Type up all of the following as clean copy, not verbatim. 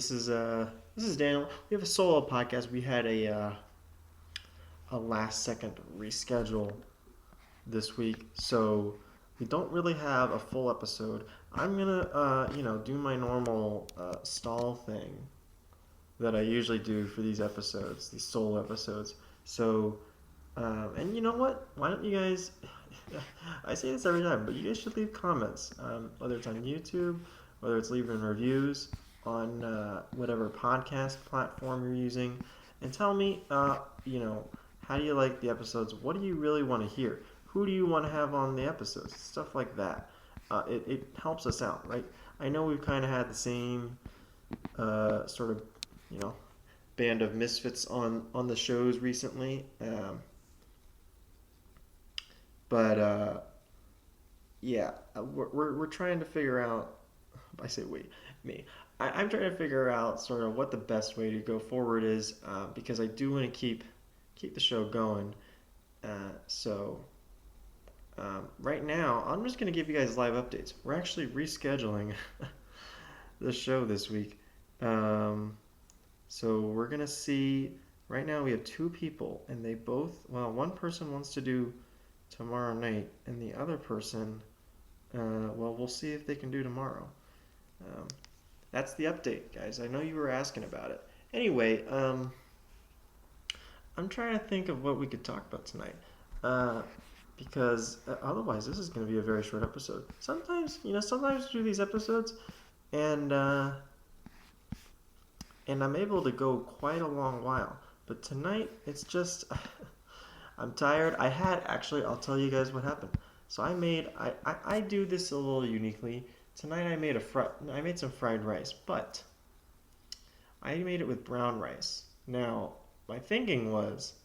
This is Daniel. We have a solo podcast. We had a last second reschedule this week, so we don't really have a full episode. I'm gonna do my normal stall thing that I usually do for these episodes, these solo episodes. So and you know what? Why don't you guys? I say this every time, but you guys should leave comments, whether it's on YouTube, whether it's leaving reviews on whatever podcast platform you're using, and tell me, how do you like the episodes? What do you really want to hear? Who do you want to have on the episodes? Stuff like that. It helps us out, right? I know we've kind of had the same sort of, you know, band of misfits on the shows recently. But yeah, we're trying to figure out. I say we, me. I'm trying to figure out sort of what the best way to go forward is because I do want to keep the show going. So right now, I'm just going to give you guys live updates. We're actually rescheduling the show this week. Um, so we're going to see. Right now, we have two people, and they both. Well, one person wants to do tomorrow night, and the other person, well, we'll see if they can do tomorrow. Um, that's the update, guys. I know you were asking about it. Anyway, I'm trying to think of what we could talk about tonight, uh, because otherwise this is going to be a very short episode. Sometimes we do these episodes, and and I'm able to go quite a long while. But tonight, it's just I'm tired. I'll tell you guys what happened. So I do this a little uniquely. Tonight I made some fried rice, but I made it with brown rice. Now, my thinking was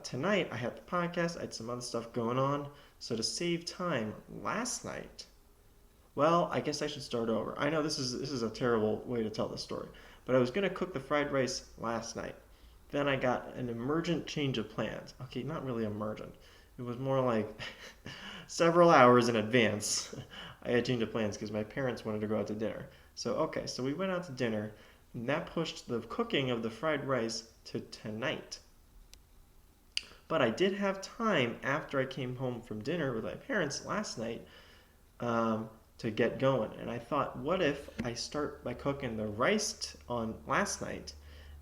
tonight I had the podcast, I had some other stuff going on, so to save time last night, well, I guess I should start over. I know this is a terrible way to tell this story, but I was gonna cook the fried rice last night. Then I got an emergent change of plans. Okay, not really emergent. It was more like several hours in advance. I had change of plans because my parents wanted to go out to dinner. So we went out to dinner, and that pushed the cooking of the fried rice to tonight. But I did have time after I came home from dinner with my parents last night to get going. And I thought, what if I start by cooking the rice on last night?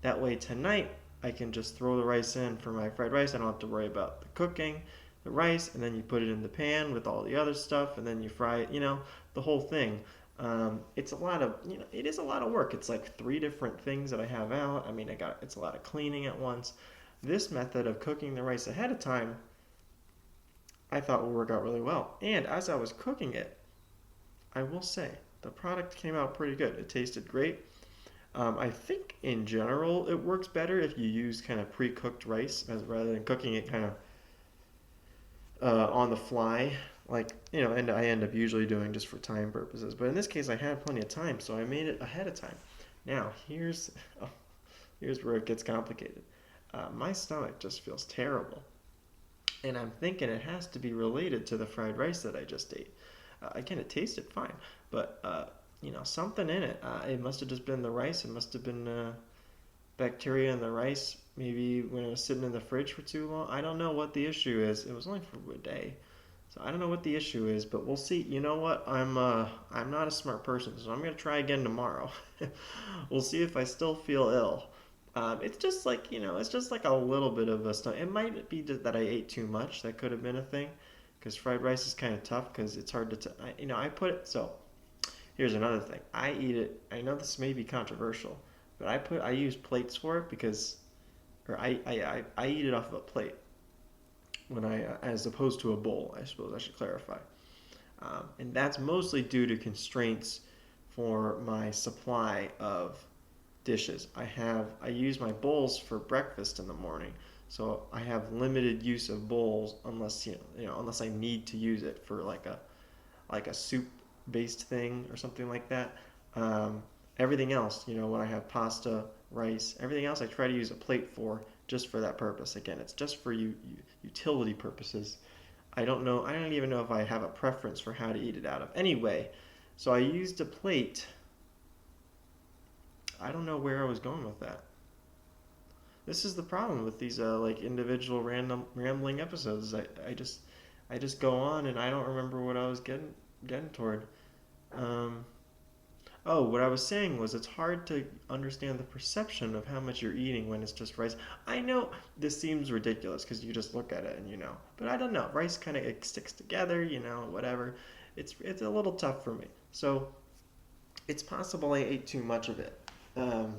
That way tonight I can just throw the rice in for my fried rice. I don't have to worry about the cooking, the rice, and then you put it in the pan with all the other stuff, and then you fry it. The whole thing. It's a lot of it is a lot of work. It's like three different things that I have out. I mean, it's a lot of cleaning at once. This method of cooking the rice ahead of time, I thought would work out really well. And as I was cooking it, I will say the product came out pretty good. It tasted great. I think in general it works better if you use kind of pre-cooked rice rather than cooking it kind of on the fly, like and I end up usually doing just for time purposes. But in this case, I had plenty of time, so I made it ahead of time. Now oh, here's where it gets complicated. My stomach just feels terrible, and I'm thinking it has to be related to the fried rice that I just ate. Again, it tasted fine, but something in it. It must have just been the rice. It must have been bacteria in the rice. Maybe when it was sitting in the fridge for too long. I don't know what the issue is. It was only for a day, so I don't know what the issue is. But we'll see. You know what? I'm not a smart person, so I'm gonna try again tomorrow. We'll see if I still feel ill. It's just like it's just like a little bit of a stomach. It might be that I ate too much. That could have been a thing, because fried rice is kind of tough because it's hard to. I put it so. Here's another thing. I eat it. I know this may be controversial, but I use plates for it because, or I eat it off of a plate when as opposed to a bowl. I suppose I should clarify, and that's mostly due to constraints for my supply of dishes. I use my bowls for breakfast in the morning, so I have limited use of bowls unless unless I need to use it for like a soup based thing or something like that. Um, Everything else, when I have pasta, rice, everything else I try to use a plate for just for that purpose. Again, it's just for utility purposes. I don't know. I don't even know if I have a preference for how to eat it out of. Anyway, so I used a plate I don't know where I was going with that. This is the problem with these like individual random rambling episodes. I just go on and I don't remember what I was getting toward. Um, oh, what I was saying was it's hard to understand the perception of how much you're eating when it's just rice. I know this seems ridiculous because you just look at it and you know, but I don't know. Rice kind of sticks together, you know, whatever. It's a little tough for me. So it's possible I ate too much of it. Um,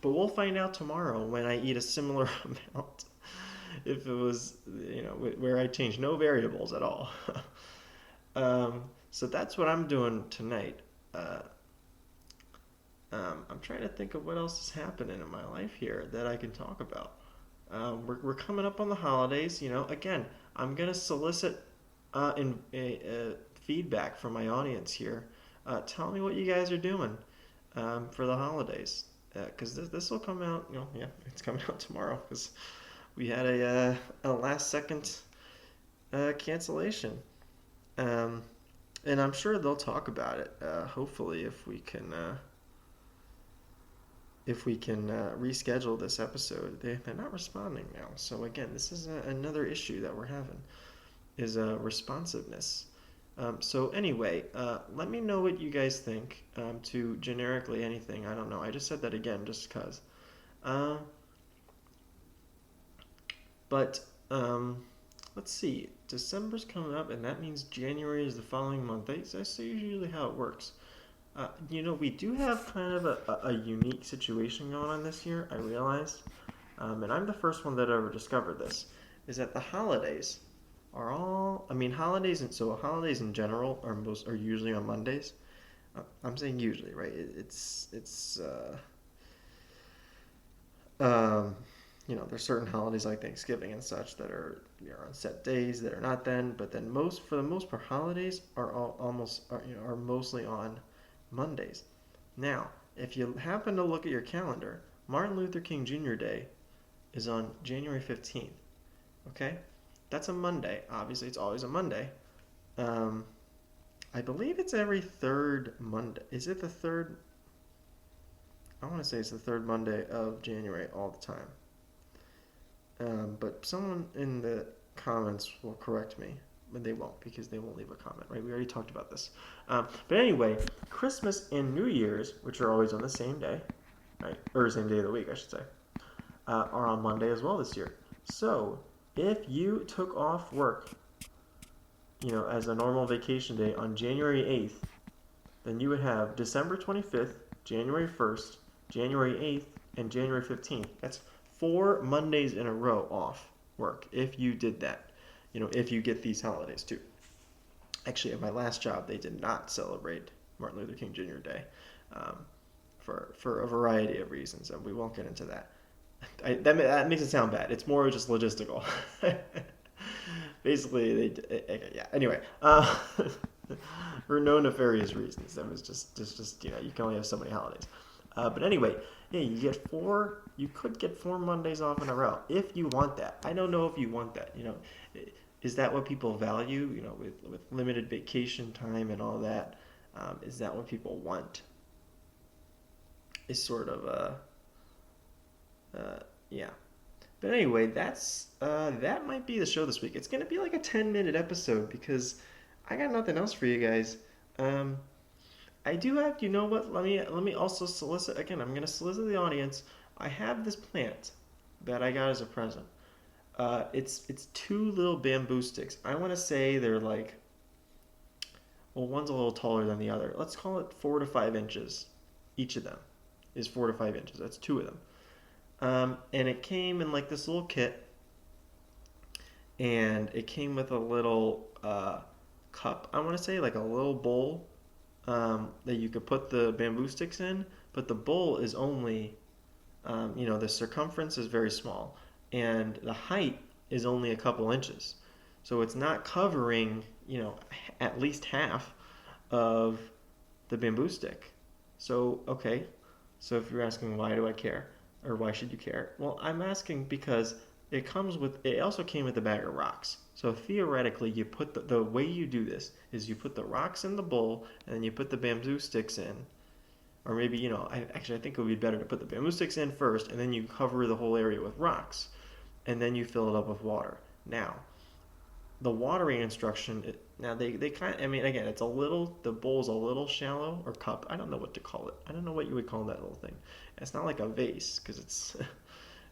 but we'll find out tomorrow when I eat a similar amount. If it was, you know, where I change no variables at all. So that's what I'm doing tonight. Uh, I'm trying to think of what else is happening in my life here that I can talk about. We're coming up on the holidays. You know, again, I'm gonna solicit feedback from my audience here. Tell me what you guys are doing for the holidays, because this will come out. You know, yeah, it's coming out tomorrow because we had a last second cancellation, um, and I'm sure they'll talk about it. Hopefully, if we can reschedule this episode. They're not responding now. So again, this is another issue that we're having is responsiveness. So anyway, let me know what you guys think to generically anything. I don't know. I just said that again just because. Uh, but let's see. December's coming up, and that means January is the following month. That's usually how it works. You know, we do have kind of a unique situation going on this year, I realized. And I'm the first one that ever discovered this, is that the holidays are all, I mean, holidays in general are usually on Mondays. I'm saying usually, right? Um, you know, there's certain holidays like Thanksgiving and such that are, you know, on set days that are not then, but then for the most part, holidays are are mostly on Mondays. Now, if you happen to look at your calendar, Martin Luther King Jr. Day is on January 15th. Okay? That's a Monday. Obviously, it's always a Monday. Um, I believe it's every third Monday. Is it the third? I want to say it's the third Monday of January all the time. But someone in the comments will correct me. But they won't because they won't leave a comment, right? We already talked about this. But anyway, Christmas and New Year's, which are always on the same day, right? Or same day of the week, I should say, are on Monday as well this year. So if you took off work, you know, as a normal vacation day on January 8th, then you would have December 25th, January 1st, January 8th, and January 15th. That's 4 Mondays in a row off work if you did that. You know, if you get these holidays too. Actually, at my last job, they did not celebrate Martin Luther King Jr. Day for a variety of reasons, and we won't get into that. That makes it sound bad. It's more just logistical. Basically, yeah. Anyway, for no nefarious reasons. That was just you know, you can only have so many holidays. But anyway, yeah, you could get 4 Mondays off in a row if you want that. I don't know if you want that. You know, is that what people value? You know, with limited vacation time and all that, is that what people want? Is sort of yeah. But anyway, that might be the show this week. It's gonna be like a 10-minute episode because I got nothing else for you guys. Um, I do have, you know what? Let me also solicit again. I'm gonna solicit the audience. I have this plant that I got as a present. It's 2 little bamboo sticks. I want to say they're like, well, one's a little taller than the other. Let's call it 4 to 5 inches. Each of them is 4 to 5 inches. That's 2 of them. And it came in like this little kit, and it came with a little cup. I want to say like a little bowl that you could put the bamboo sticks in, but the bowl is only, you know, the circumference is very small, and the height is only a couple inches. So it's not covering, you know, at least half of the bamboo stick. So, okay, so if you're asking why do I care, or why should you care? Well, I'm asking because it also came with a bag of rocks. So theoretically, you put the way you do this is you put the rocks in the bowl, and then you put the bamboo sticks in, or maybe, I think it would be better to put the bamboo sticks in first, and then you cover the whole area with rocks, and then you fill it up with water. Now, the watering instruction, now they kind of, I mean, again, the bowl's a little shallow, or cup. I don't know what to call it. I don't know what you would call that little thing. It's not like a vase, because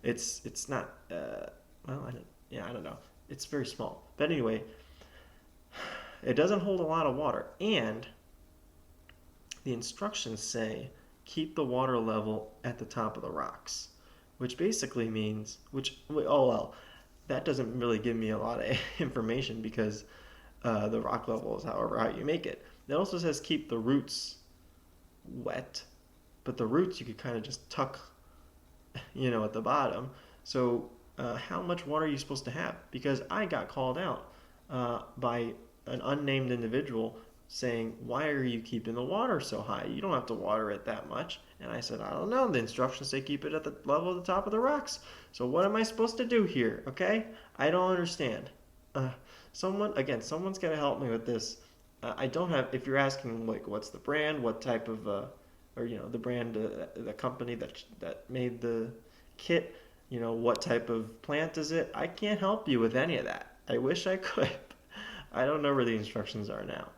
it's not, well, I don't know. It's very small. But anyway, it doesn't hold a lot of water. And the instructions say keep the water level at the top of the rocks, which basically means, oh well, that doesn't really give me a lot of information because the rock level is however how you make it. It also says keep the roots wet, but the roots you could kind of just tuck, at the bottom. So how much water are you supposed to have? Because I got called out by an unnamed individual saying, why are you keeping the water so high? You don't have to water it that much. And I said, I don't know. The instructions say keep it at the level of the top of the rocks. So what am I supposed to do here? Okay? I don't understand. Uh, someone's got to help me with this. I don't have, if you're asking, like, what's the brand, what type of, the brand, the company that made the kit, what type of plant is it? I can't help you with any of that. I wish I could. I don't know where the instructions are now.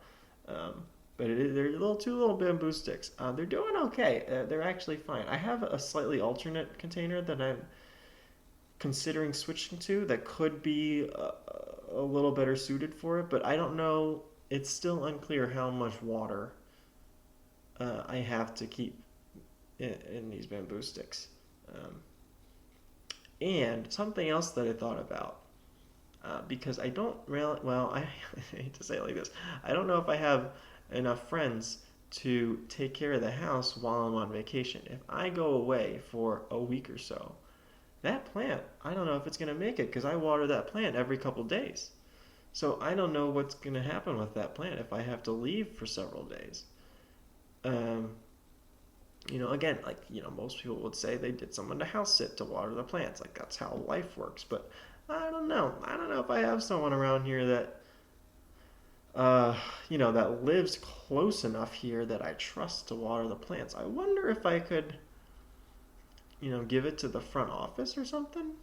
But they're two little bamboo sticks. They're doing okay. They're actually fine. I have a slightly alternate container that I'm considering switching to that could be a little better suited for it, but I don't know. It's still unclear how much water I have to keep in these bamboo sticks. Um, and something else that I thought about, because I don't really, well, I hate to say it like this, I don't know if I have enough friends to take care of the house while I'm on vacation. If I go away for a week or so, that plant, I don't know if it's going to make it because I water that plant every couple days. So I don't know what's going to happen with that plant if I have to leave for several days. Um, again, like, most people would say they did someone to house sit to water the plants. Like, that's how life works. But I don't know. I don't know if I have someone around here that lives close enough here that I trust to water the plants. I wonder if I could, give it to the front office or something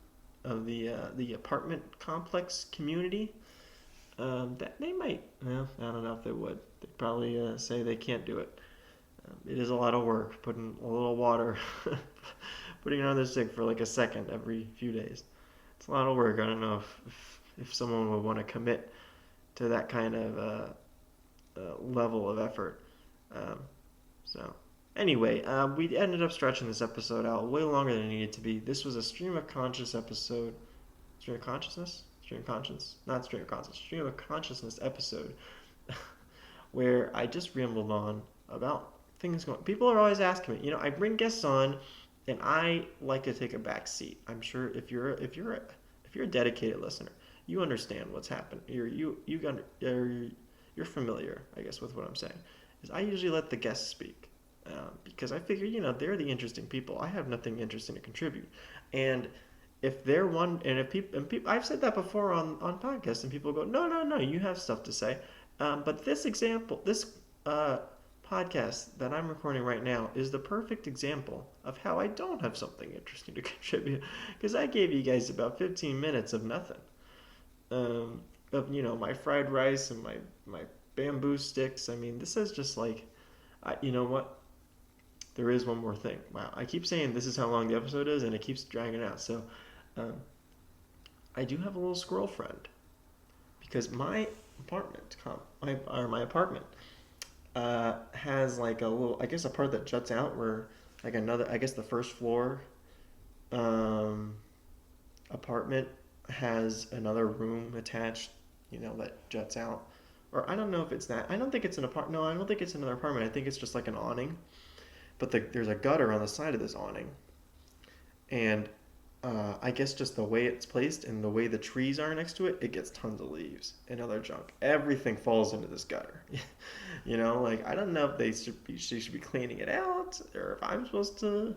of the apartment complex community. That they might. Well, I don't know if they would. They'd probably say they can't do it. It is a lot of work putting a little water, putting it on the stick for like a second every few days. It's a lot of work. I don't know if someone would want to commit to that kind of level of effort. Um, so anyway, we ended up stretching this episode out way longer than it needed to be. This was a stream of conscious episode. Stream of consciousness? Stream of conscience? Not stream of consciousness. Stream of consciousness episode where I just rambled on about things going. People are always asking me. I bring guests on, and I like to take a back seat. I'm sure if you're a dedicated listener, you understand what's happened. You're familiar, I guess, with what I'm saying. Is I usually let the guests speak because I figure they're the interesting people. I have nothing interesting to contribute, and if they're one, and if people, I've said that before on podcasts, and people go, no, you have stuff to say. But this podcast that I'm recording right now is the perfect example of how I don't have something interesting to contribute because I gave you guys about 15 minutes of nothing. Of my fried rice and my bamboo sticks. I mean, this is just like, you know what? There is one more thing. Wow, I keep saying this is how long the episode is, and it keeps dragging out. So, um, I do have a little squirrel friend because my apartment has like a little, I guess, a part that juts out where like another, I guess the first floor um, apartment has another room attached, that juts out. Or I don't know if it's that. I don't think it's an apartment. No, I don't think it's another apartment. I think it's just like an awning. But there's a gutter on the side of this awning. And I guess just the way it's placed and the way the trees are next to it, it gets tons of leaves and other junk. Everything falls into this gutter. Like I don't know if she should be cleaning it out or if I'm supposed to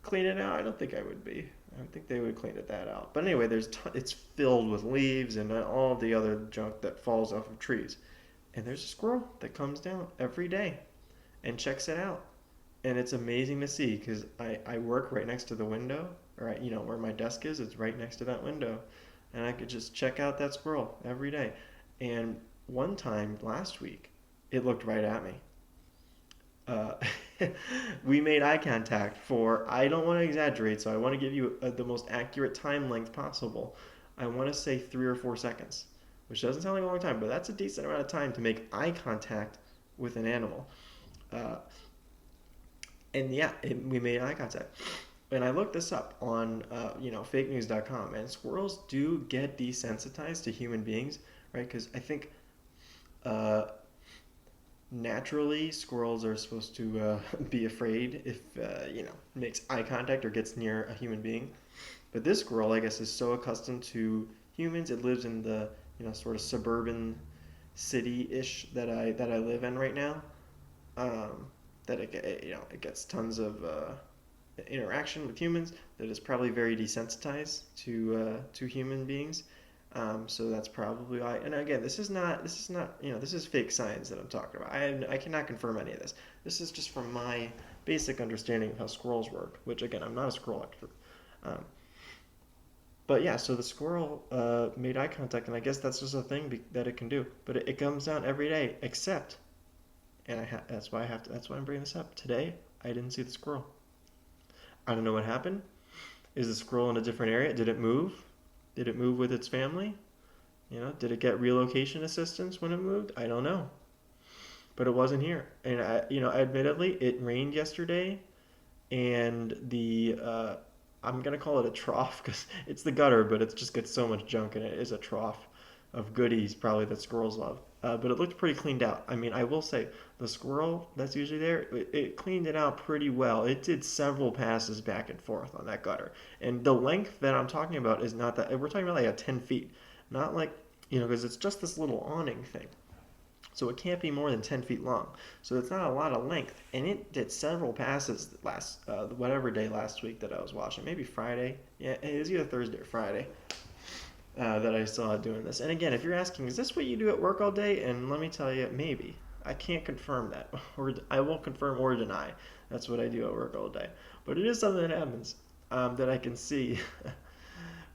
clean it out. I don't think I would be. I don't think they would clean that out. But anyway, it's filled with leaves and all the other junk that falls off of trees. And there's a squirrel that comes down every day and checks it out. and it's amazing to see because I work right next to the window, or where my desk is, it's right next to that window, and I could just check out that squirrel every day. And one time last week, it looked right at me. Uh, we made eye contact for, I don't want to exaggerate, so I want to give you the most accurate time length possible. I want to say 3 or 4 seconds, which doesn't sound like a long time, but that's a decent amount of time to make eye contact with an animal. Uh, and yeah, we made eye contact. And I looked this up on fakenews.com, and squirrels do get desensitized to human beings, right? Because I think uh, naturally squirrels are supposed to be afraid if makes eye contact or gets near a human being. But this squirrel, I guess, is so accustomed to humans. It lives in the sort of suburban city-ish that I live in right now. Um, that it gets tons of interaction with humans. That is probably very desensitized to human beings. So that's probably why. And again, this is not this is fake science that I'm talking about. I cannot confirm any of this. This is just from my basic understanding of how squirrels work. Which again, I'm not a squirrel expert. Um, but yeah, so the squirrel made eye contact, and I guess that's just a thing that it can do. But it comes down every day, except, and that's why I have to. That's why I'm bringing this up today. I didn't see the squirrel. I don't know what happened. Is the squirrel in a different area? Did it move? Did it move with its family? Did it get relocation assistance when it moved? I don't know, but it wasn't here. And admittedly, it rained yesterday, and I'm gonna call it a trough because it's the gutter, but it just gets so much junk in it. It is a trough of goodies, probably that squirrels love. But it looked pretty cleaned out. I mean, I will say the squirrel that's usually there, it cleaned it out pretty well. It did several passes back and forth on that gutter, and the length that I'm talking about is not that. We're talking about like a 10 feet, not like because it's just this little awning thing. So it can't be more than 10 feet long. So it's not a lot of length. And it did several passes last, whatever day last week that I was watching. Maybe Friday. Yeah, it was either Thursday or Friday that I saw it doing this. And again, if you're asking, is this what you do at work all day? And let me tell you, maybe. I can't confirm that. Or I won't confirm or deny. That's what I do at work all day. But it is something that happens that I can see.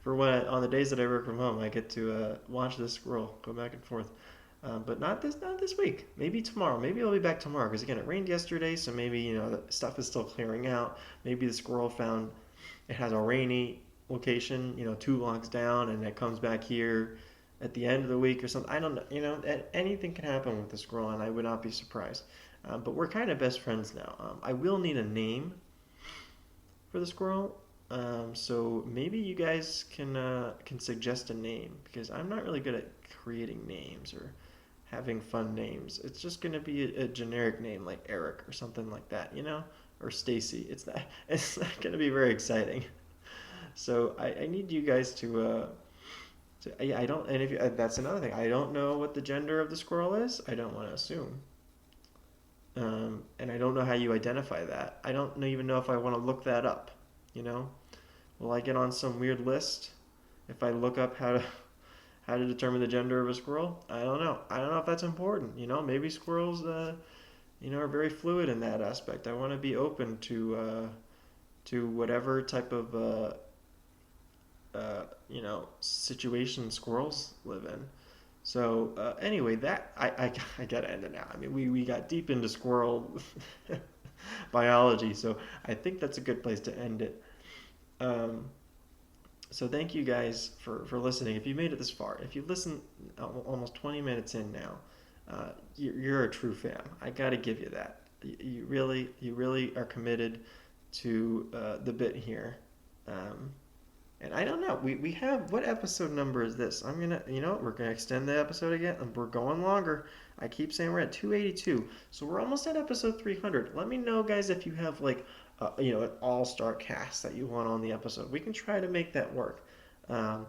For on the days that I work from home, I get to watch this squirrel go back and forth. But not this week. Maybe tomorrow. Maybe I'll be back tomorrow because again, it rained yesterday, so maybe the stuff is still clearing out. Maybe the squirrel found it has a rainy location, 2 blocks down, and it comes back here at the end of the week or something. I don't know. Anything can happen with the squirrel, and I would not be surprised. But we're kind of best friends now. I will need a name for the squirrel. So maybe you guys can suggest a name because I'm not really good at creating names or having fun names. It's just gonna be a generic name like Eric or something like that, or Stacy. It's not gonna be very exciting. So I need you guys I don't, and if you, that's another thing. I don't know what the gender of the squirrel is. I don't want to assume. And I don't know how you identify that. I don't even know if I want to look that up. You know, will I get on some weird list if I look up how to determine the gender of a squirrel? I don't know. I don't know if that's important. Maybe squirrels, are very fluid in that aspect. I want to be open to whatever type of situation squirrels live in. So anyway, that I gotta end it now. I mean, we got deep into squirrel biology, so I think that's a good place to end it. Um, so thank you guys for listening. If you made it this far, if you listened almost 20 minutes in now, you're a true fan. I gotta give you that. You really are committed to the bit here. Um, and I don't know. We have what episode number is this? We're gonna extend the episode again, and we're going longer. I keep saying we're at 282, so we're almost at episode 300. Let me know, guys, if you have like, an all-star cast that you want on the episode. We can try to make that work. Um,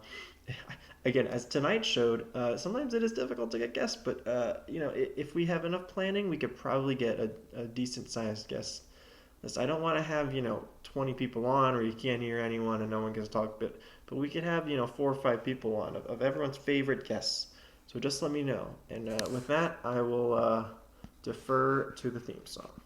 Again, as tonight showed, sometimes it is difficult to get guests, but if we have enough planning, we could probably get a decent-sized guest list. I don't want to have 20 people on, or you can't hear anyone and no one gets to talk. But we could have 4 or 5 people on of everyone's favorite guests. So just let me know. And with that, I will defer to the theme song.